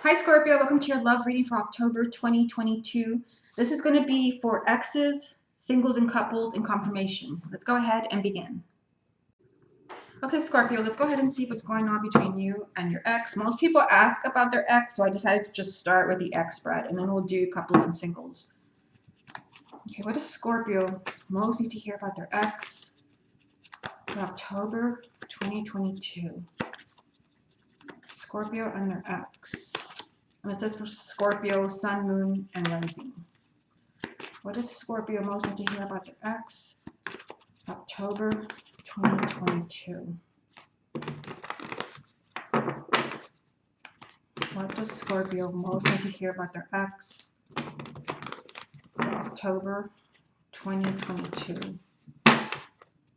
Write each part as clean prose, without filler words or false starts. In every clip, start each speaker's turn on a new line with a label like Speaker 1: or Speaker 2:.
Speaker 1: Hi Scorpio, welcome to your love reading for October 2022. This is going to be for exes, singles and couples, and confirmation. Let's go ahead and begin. Okay Scorpio, let's go ahead and see what's going on between you and your ex. Most people ask about their ex, so I decided to just start with the ex spread, and then we'll do couples and singles. Okay, what does Scorpio most need to hear about their ex for October 2022? Scorpio and their ex. And it says for Scorpio, Sun, Moon, and Rising. What does Scorpio most need to hear about their ex? October 2022. What does Scorpio most need to hear about their ex? October 2022.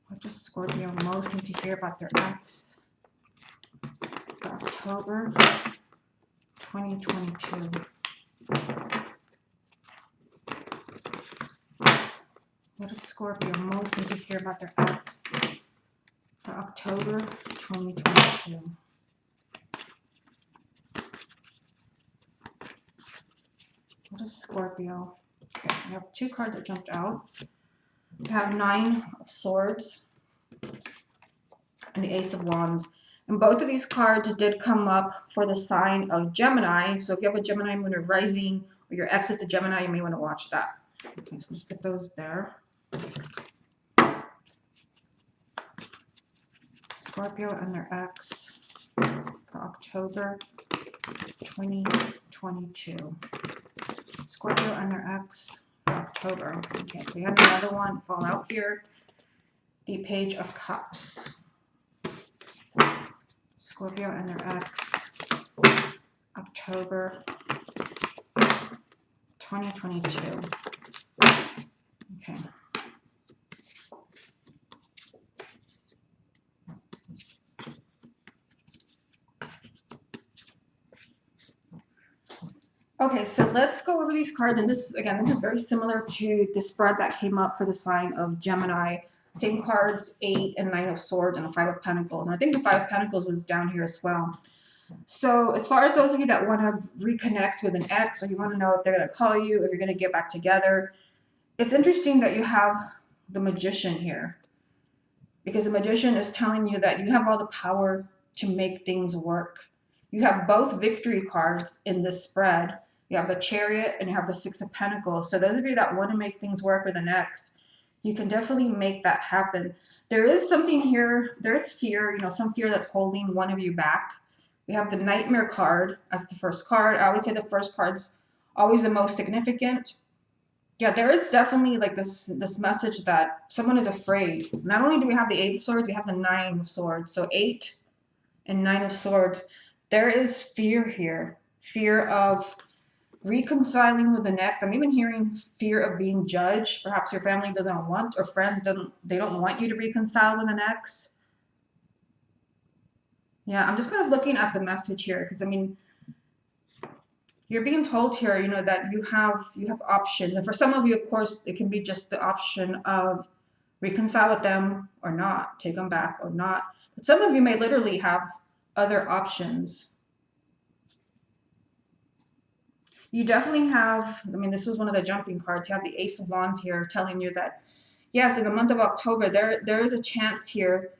Speaker 1: What does Scorpio most need to hear about their ex? October 2022. What does Scorpio most need to hear about their ex? For October 2022. What is Scorpio? Okay, we have two cards that jumped out. We have Nine of Swords and the Ace of Wands. And both of these cards did come up for the sign of Gemini. So if you have a Gemini moon or rising, or your ex is a Gemini, you may want to watch that. Okay, so let's get those there. Scorpio and their ex for October 2022. Scorpio and their ex for October. Okay, so we have another one fall out here. The Page of Cups. Scorpio and their ex, October 2022. Okay. Okay, so let's go over these cards. And this is very similar to the spread that came up for the sign of Gemini. Same cards, 8 and 9 of Swords and a 5 of Pentacles. And I think the 5 of Pentacles was down here as well. So as far as those of you that want to reconnect with an ex, or you want to know if they're going to call you, if you're going to get back together, it's interesting that you have the Magician here. Because the Magician is telling you that you have all the power to make things work. You have both victory cards in this spread. You have the Chariot and you have the 6 of Pentacles. So those of you that want to make things work with an ex, you can definitely make that happen. There is something here, there's fear, some fear that's holding one of you back. We have the Nightmare card as the first card. I always say the first card's always the most significant. Yeah, there is definitely like this message that someone is afraid. Not only do we have the 8 of Swords, we have the 9 of Swords. So 8 and 9 of Swords. There is fear here. Fear of reconciling with the next. I'm even hearing fear of being judged. Perhaps your family doesn't want, or friends don't want you to reconcile with an ex. Yeah, I'm just kind of looking at the message here because you're being told here, that you have options. And for some of you, of course, it can be just the option of reconcile with them or not, take them back or not. But some of you may literally have other options. You definitely have, this is one of the jumping cards. You have the Ace of Wands here telling you that, yes, in the month of October, there is a chance here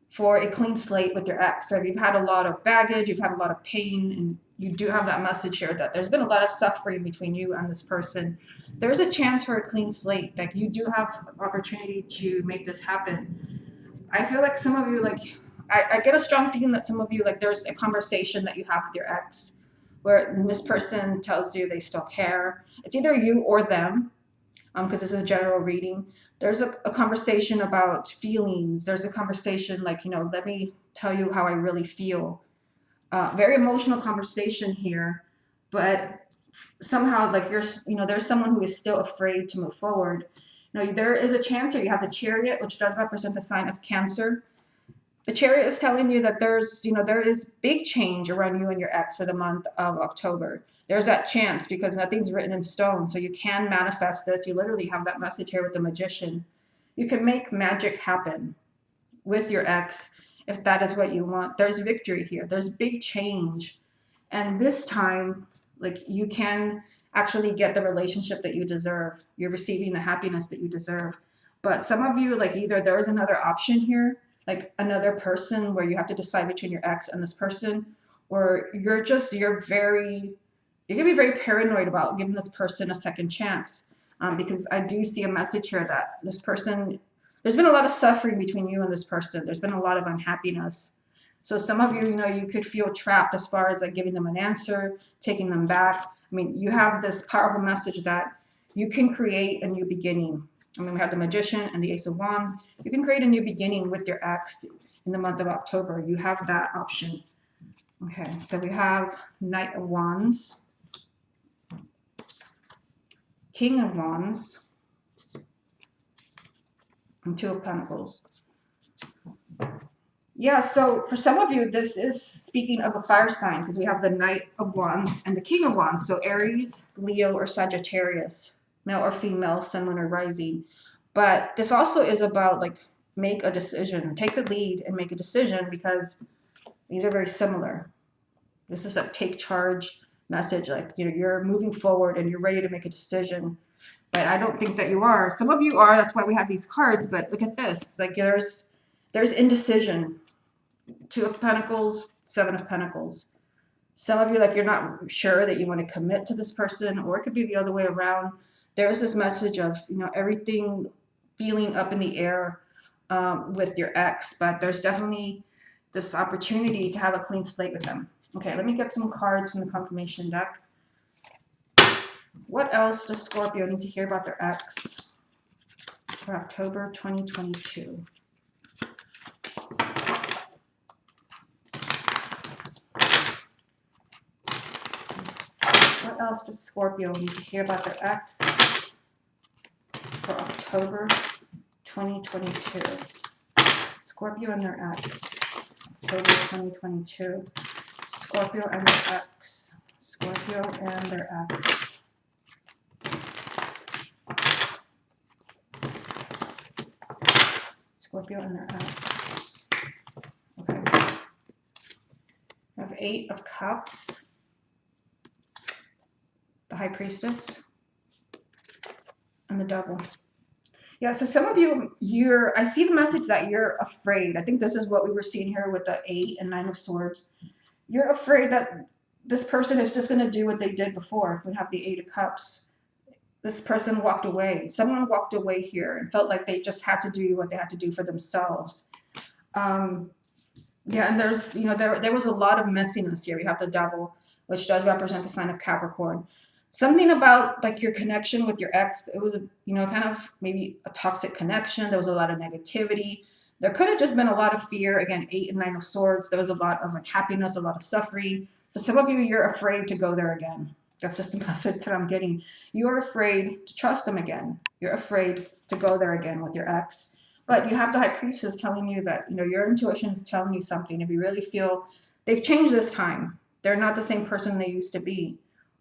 Speaker 1: for a clean slate with your ex. So if you've had a lot of baggage, you've had a lot of pain, and you do have that message here that there's been a lot of suffering between you and this person, there's a chance for a clean slate. Like, you do have an opportunity to make this happen. I feel like some of you, I get a strong feeling that some of you, there's a conversation that you have with your ex where this person tells you they still care. It's either you or them, because this is a general reading. There's a conversation about feelings. There's a conversation let me tell you how I really feel. Very emotional conversation here, but somehow there's someone who is still afraid to move forward. There is a chance here. You have the Chariot, which does represent the sign of Cancer. The Chariot is telling you that there is big change around you and your ex for the month of October. There's that chance because nothing's written in stone. So you can manifest this. You literally have that message here with the Magician. You can make magic happen with your ex if that is what you want. There's victory here. There's big change. And this time, like, you can actually get the relationship that you deserve. You're receiving the happiness that you deserve. But some of you, like, either there is another option here, like another person where you have to decide between your ex and this person, or you're gonna be very paranoid about giving this person a second chance. Because I do see a message here that this person, there's been a lot of suffering between you and this person. There's been a lot of unhappiness. So some of you, you could feel trapped as far as like giving them an answer, taking them back. I mean, you have this powerful message that you can create a new beginning. I mean, we have the Magician and the Ace of Wands. You can create a new beginning with your ex in the month of October. You have that option. Okay, so we have Knight of Wands, King of Wands, and Two of Pentacles. Yeah, so for some of you, this is speaking of a fire sign because we have the Knight of Wands and the King of Wands. So Aries, Leo, or Sagittarius, male or female, sun, moon, or rising. But this also is about like make a decision, take the lead and make a decision because these are very similar. This is a take charge message, like you're moving forward and you're ready to make a decision. But I don't think that you are. Some of you are. That's why we have these cards. But look at this. Like there's indecision. Two of Pentacles, Seven of Pentacles. Some of you, like, you're not sure that you want to commit to this person, or it could be the other way around. There's this message of, everything feeling up in the air with your ex, but there's definitely this opportunity to have a clean slate with them. Okay, let me get some cards from the confirmation deck. What else does Scorpio need to hear about their ex for October 2022? What else does Scorpio need to hear about their ex for October 2022? Scorpio and their ex. October 2022. Scorpio and their ex. Scorpio and their ex. Scorpio and their ex. Okay. I have Eight of Cups. The High Priestess, and the Devil. Yeah, so some of you, I see the message that you're afraid. I think this is what we were seeing here with the Eight and Nine of Swords. You're afraid that this person is just going to do what they did before. We have the Eight of Cups. This person walked away. Someone walked away here and felt like they just had to do what they had to do for themselves. Yeah, and there's, there was a lot of messiness here. We have the Devil, which does represent the sign of Capricorn. Something about like your connection with your ex, it was kind of maybe a toxic connection. There was a lot of negativity. There could have just been a lot of fear. Again, Eight and Nine of Swords. There was a lot of unhappiness, a lot of suffering. So some of you, you're afraid to go there again. That's just the message that I'm getting. You're afraid to trust them again. You're afraid to go there again with your ex. But you have the High Priestess telling you that, your intuition is telling you something. If you really feel they've changed this time, they're not the same person they used to be.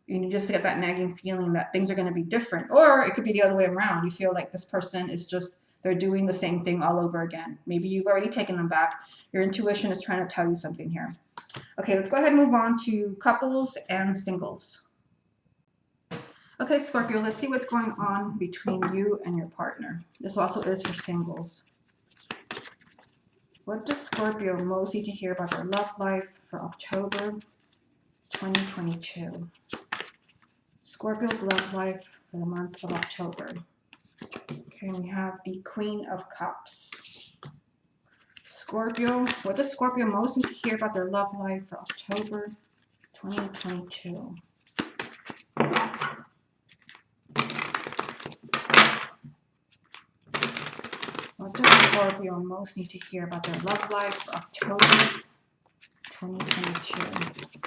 Speaker 1: You just get that nagging feeling that things are going to be different. Or it could be the other way around. You feel like this person is just, they're doing the same thing all over again. Maybe you've already taken them back. Your intuition is trying to tell you something here. Okay, let's go ahead and move on to couples and singles. Okay, Scorpio, let's see what's going on between you and your partner. This also is for singles. What does Scorpio most need to hear about their love life for October 2022? Scorpio's love life for the month of October. Okay, we have the Queen of Cups. Scorpio, what does Scorpio most need to hear about their love life for October 2022? What does Scorpio most need to hear about their love life for October 2022?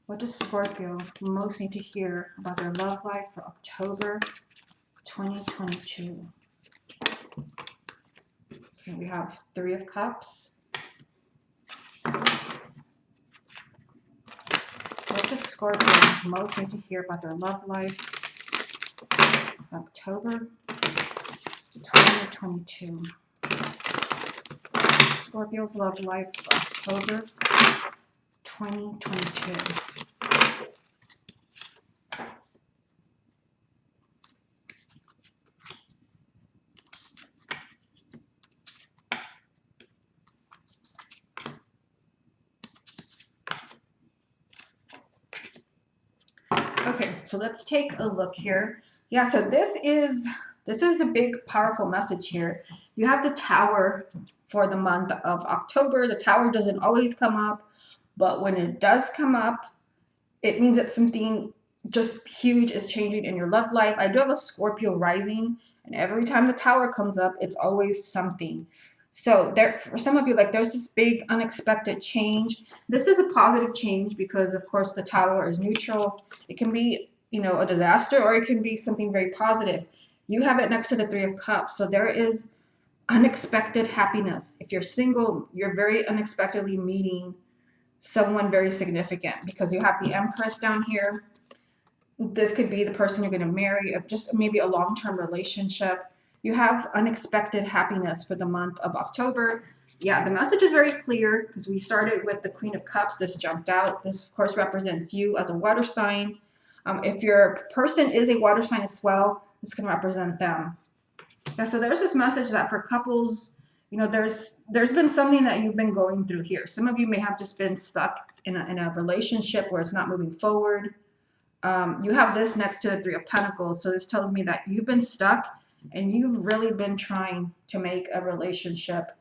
Speaker 1: What does Scorpio most need to hear about their love life for October 2022? Okay, we have Three of Cups. What does Scorpios most need to hear about their love life? October 2022. Scorpio's love life, October 2022. Okay, so let's take a look here. Yeah, so this is a big, powerful message here. You have the Tower for the month of October. The Tower doesn't always come up, but when it does come up, it means that something just huge is changing in your love life. I do have a Scorpio rising, and every time the Tower comes up, it's always something. So there, for some of you, like there's this big unexpected change. This is a positive change because, of course, the Tower is neutral. It can be, you know, a disaster, or it can be something very positive. You have it next to the Three of Cups, so there is unexpected happiness. If you're single, you're very unexpectedly meeting someone very significant because you have the Empress down here. This could be the person you're going to marry, just maybe a long-term relationship. You have unexpected happiness for the month of October. Yeah, the message is very clear because we started with the Queen of Cups. This jumped out. This, of course, represents you as a water sign. If your person is a water sign as well, this can represent them. Yeah, so there's this message that for couples, you know, there's been something that you've been going through here. Some of you may have just been stuck in a relationship where it's not moving forward. You have this next to the Three of Pentacles. So this tells me that you've been stuck and you've really been trying to make a relationship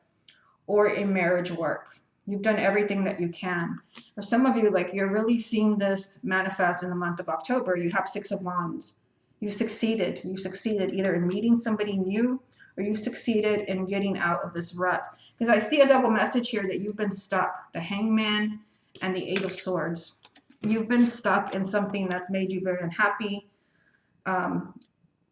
Speaker 1: or a marriage work. You've done everything that you can. For some of you, like you're really seeing this manifest in the month of October. You have Six of Wands. You succeeded. You succeeded either in meeting somebody new or you succeeded in getting out of this rut. Because I see a double message here that you've been stuck. The Hangman and the Eight of Swords. You've been stuck in something that's made you very unhappy.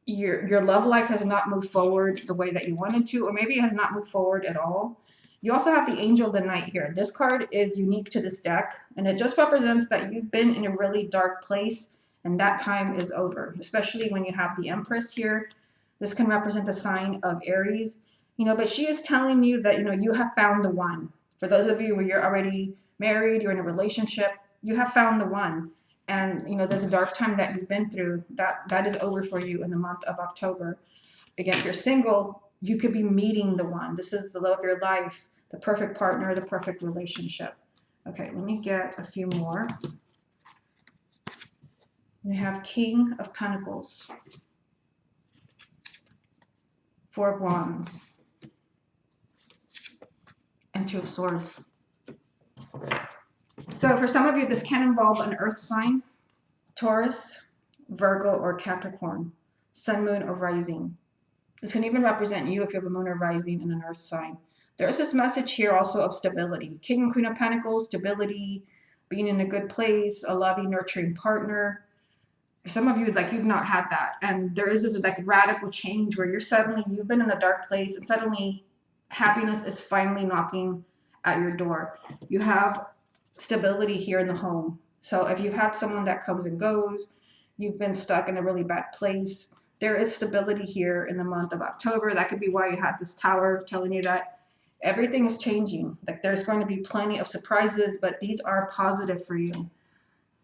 Speaker 1: Your love life has not moved forward the way that you wanted to, or maybe it has not moved forward at all. You also have the Angel of the Night here. This card is unique to this deck, and it just represents that you've been in a really dark place, and that time is over, especially when you have the Empress here. This can represent the sign of Aries, you know, but she is telling you that, you know, you have found the one. For those of you where you're already married, you're in a relationship, you have found the one. And, you know, there's a dark time that you've been through that is over for you in the month of October. Again, if you're single, you could be meeting the one. This is the love of your life, the perfect partner, the perfect relationship. Okay, let me get a few more. We have King of Pentacles, Four of Wands, and Two of Swords. So for some of you, this can involve an earth sign, Taurus, Virgo, or Capricorn, Sun, Moon, or Rising. This can even represent you if you have a Moon or Rising in an earth sign. There's this message here also of stability. King and Queen of Pentacles, stability, being in a good place, a loving, nurturing partner. For some of you, like you've not had that. And there is this like radical change where you've been in a dark place and suddenly happiness is finally knocking at your door. You have stability here in the home. So if you had someone that comes and goes, you've been stuck in a really bad place, there is stability here in the month of October. That could be why you had this Tower telling you that everything is changing. Like there's going to be plenty of surprises, but these are positive for you.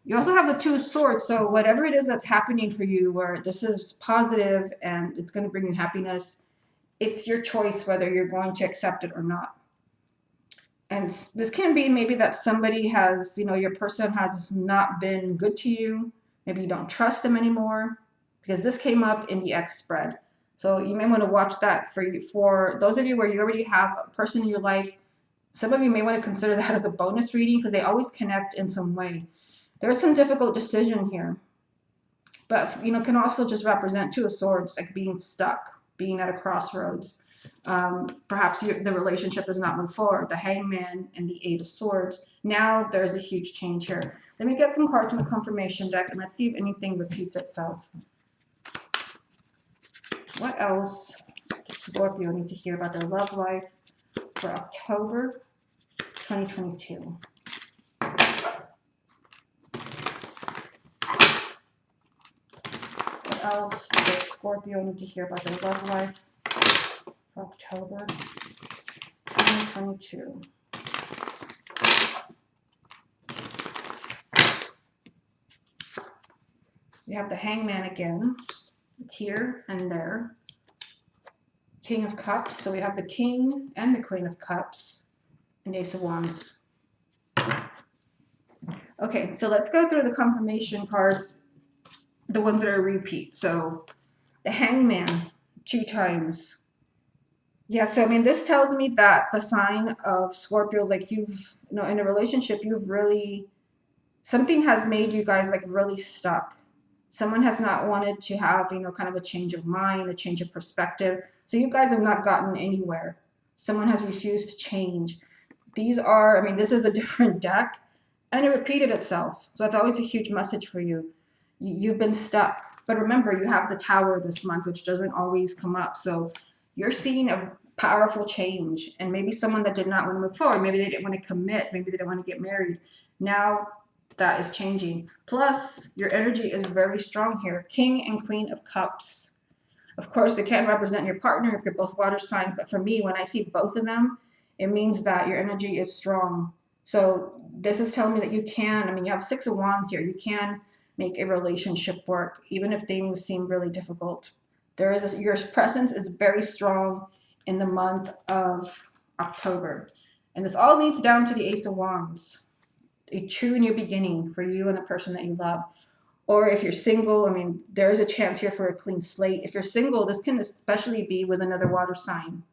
Speaker 1: You also have the Two of Swords. So whatever it is that's happening for you, where this is positive and it's going to bring you happiness, it's your choice whether you're going to accept it or not. And this can be maybe that somebody has, you know, your person has not been good to you. Maybe you don't trust them anymore, because this came up in the X spread. So you may want to watch that for those of you where you already have a person in your life. Some of you may want to consider that as a bonus reading because they always connect in some way. There's some difficult decision here, but, you know, can also just represent Two of Swords, like being stuck, being at a crossroads. Perhaps the relationship does not move forward. The Hangman and the Eight of Swords. Now there's a huge change here. Let me get some cards from the confirmation deck and let's see if anything repeats itself. What else does Scorpio need to hear about their love life for October 2022? What else does Scorpio need to hear about their love life for October 2022? We have the Hangman again. It's here and there. King of Cups. So we have the King and the Queen of Cups and Ace of Wands. Okay, so let's go through the confirmation cards, the ones that are repeat. So the Hangman 2 times. Yeah, so I mean, this tells me that the sign of Scorpio, like you've, in a relationship, you've really, something has made you guys like really stuck. Someone has not wanted to have, kind of a change of mind, a change of perspective. So you guys have not gotten anywhere. Someone has refused to change. These are, I mean, this is a different deck and it repeated itself. So it's always a huge message for you. You've been stuck. But remember, you have the Tower this month, which doesn't always come up. So you're seeing a powerful change, and maybe someone that did not want to move forward, maybe they didn't want to commit, maybe they didn't want to get married. Now that is changing. Plus, your energy is very strong here. King and Queen of Cups. Of course, they can represent your partner if you're both water signs, but for me, when I see both of them, it means that your energy is strong. So this is telling me that you can, I mean, you have 6 of Wands here. You can make a relationship work, even if things seem really difficult. Your presence is very strong in the month of October. And this all leads down to the Ace of Wands, a true new beginning for you and the person that you love. Or if you're single, I mean, there is a chance here for a clean slate. If you're single, this can especially be with another water sign,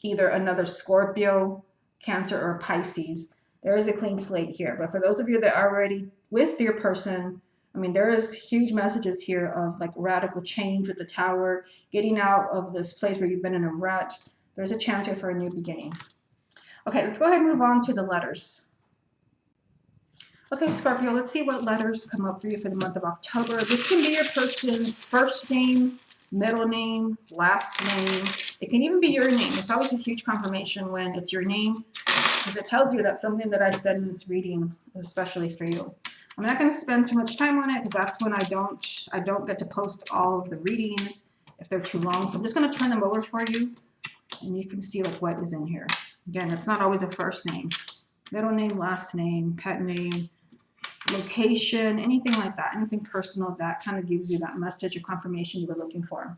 Speaker 1: either another Scorpio, Cancer, or Pisces. There is a clean slate here. But for those of you that are already with your person, I mean, there is huge messages here of like radical change with the Tower, getting out of this place where you've been in a rut. There's a chance here for a new beginning. Okay, let's go ahead and move on to the letters. Okay, Scorpio, let's see what letters come up for you for the month of October. This can be your person's first name, middle name, last name. It can even be your name. It's always a huge confirmation when it's your name, because it tells you that something that I said in this reading is especially for you. I'm not going to spend too much time on it because that's when I don't get to post all of the readings if they're too long. So I'm just going to turn them over for you, and you can see like what is in here. Again, it's not always a first name, middle name, last name, pet name, location, anything like that, anything personal that kind of gives you that message or confirmation you were looking for.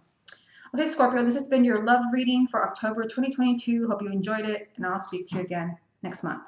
Speaker 1: Okay, Scorpio, this has been your love reading for October 2022. Hope you enjoyed it, and I'll speak to you again next month.